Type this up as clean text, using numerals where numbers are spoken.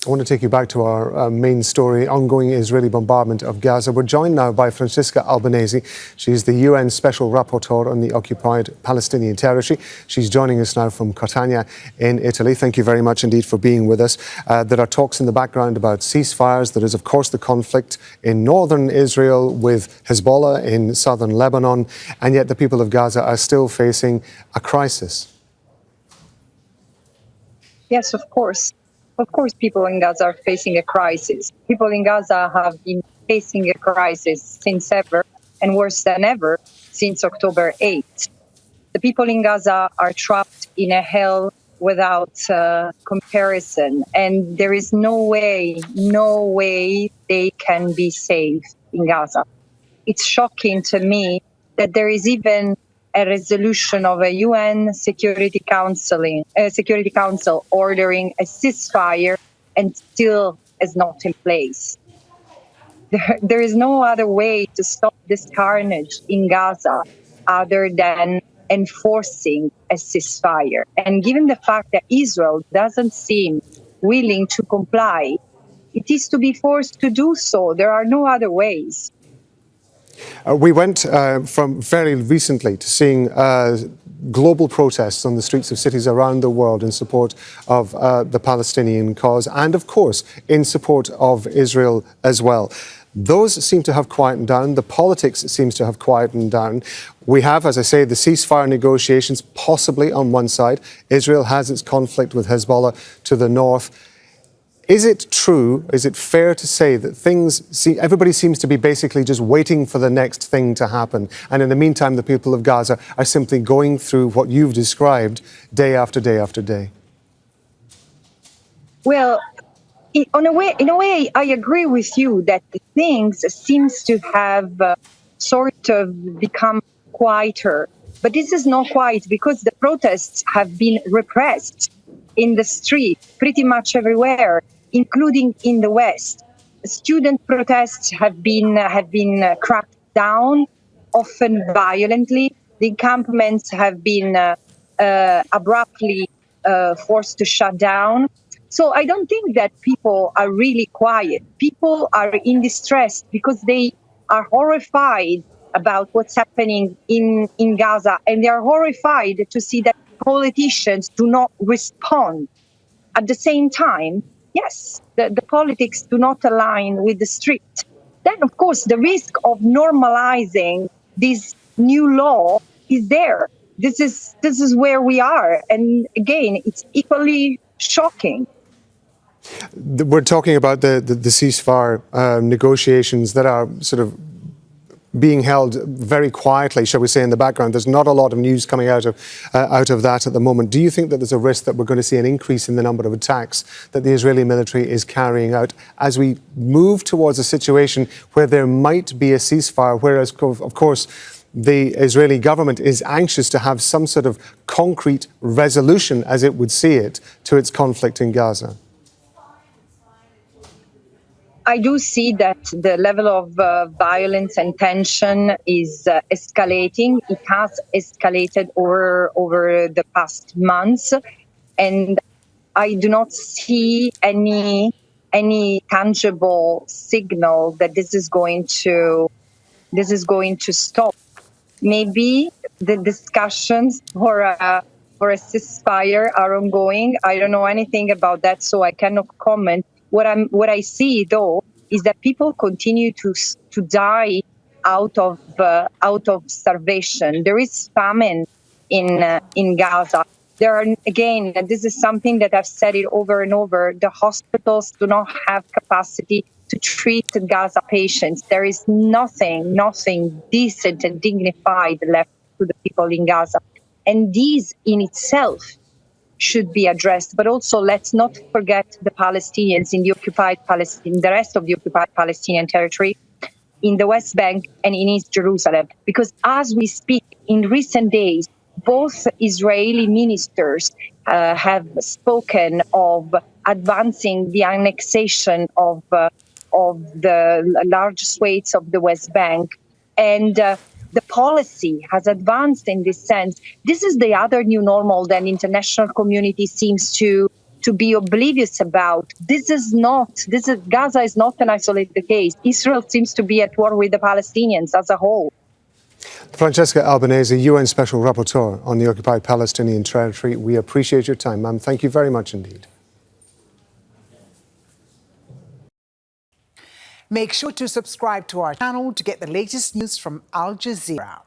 I want to take you back to our main story, ongoing Israeli bombardment of Gaza. We're joined now by Francesca Albanese. She's the UN Special Rapporteur on the Occupied Palestinian Territory. She's joining us now from Catania in Italy. Thank you very much indeed for being with us. There are talks in the background about ceasefires. There is, of course, the conflict in northern Israel with Hezbollah in southern Lebanon, and yet the people of Gaza are still facing a crisis. Yes, of course. Of course, people in Gaza are facing a crisis. People in Gaza have been facing a crisis since ever, and worse than ever, since October 8th. The people in Gaza are trapped in a hell without comparison, and there is no way they can be safe in Gaza. It's shocking to me that there is even a resolution of a UN Security Council ordering a ceasefire, and still is not in place. There is no other way to stop this carnage in Gaza other than enforcing a ceasefire. And given the fact that Israel doesn't seem willing to comply, it is to be forced to do so. There are no other ways. We went from very recently to seeing global protests on the streets of cities around the world in support of the Palestinian cause and, of course, in support of Israel as well. Those seem to have quietened down. The politics seems to have quietened down. We have, as I say, the ceasefire negotiations possibly on one side. Israel has its conflict with Hezbollah to the north. Is it true, is it fair to say that everybody seems to be basically just waiting for the next thing to happen, and in the meantime the people of Gaza are simply going through what you've described day after day after day? Well, in a way, I agree with you that things seems to have sort of become quieter. But this is not quiet because the protests have been repressed in the street pretty much everywhere, including in the West. Student protests have been cracked down, often violently. The encampments have been abruptly forced to shut down. So I don't think that people are really quiet. People are in distress because they are horrified about what's happening in Gaza, and they are horrified to see that politicians do not respond. At the same time, yes, the politics do not align with the street. Then, of course, the risk of normalizing this new law is there. This is where we are. And again, it's equally shocking. We're talking about the ceasefire negotiations that are sort of being held very quietly, shall we say, in the background. There's not a lot of news coming out of that at the moment. Do you think that there's a risk that we're going to see an increase in the number of attacks that the Israeli military is carrying out as we move towards a situation where there might be a ceasefire, whereas, of course, the Israeli government is anxious to have some sort of concrete resolution, as it would see it, to its conflict in Gaza? I do see that the level of violence and tension is escalating. It has escalated over the past months, and I do not see any tangible signal that this is going to stop. Maybe the discussions for a ceasefire are ongoing. I don't know anything about that, so I cannot comment. What I see, though, is that people continue to die out of starvation. There is famine in Gaza. There are, again, this is something that I've said it over and over. The hospitals do not have capacity to treat Gaza patients. There is nothing decent and dignified left to the people in Gaza, and this in itself should be addressed. But also, let's not forget the Palestinians in the the rest of the occupied Palestinian territory, in the West Bank and in East Jerusalem. Because as we speak, in recent days, both Israeli ministers have spoken of advancing the annexation of the large swathes of the West Bank, and the policy has advanced in this sense. This is the other new normal that international community seems to to be oblivious about. Gaza is not an isolated case. Israel seems to be at war with the Palestinians as a whole. Francesca Albanese, UN Special Rapporteur on the Occupied Palestinian Territory. We appreciate your time, ma'am. Thank you very much indeed. Make sure to subscribe to our channel to get the latest news from Al Jazeera.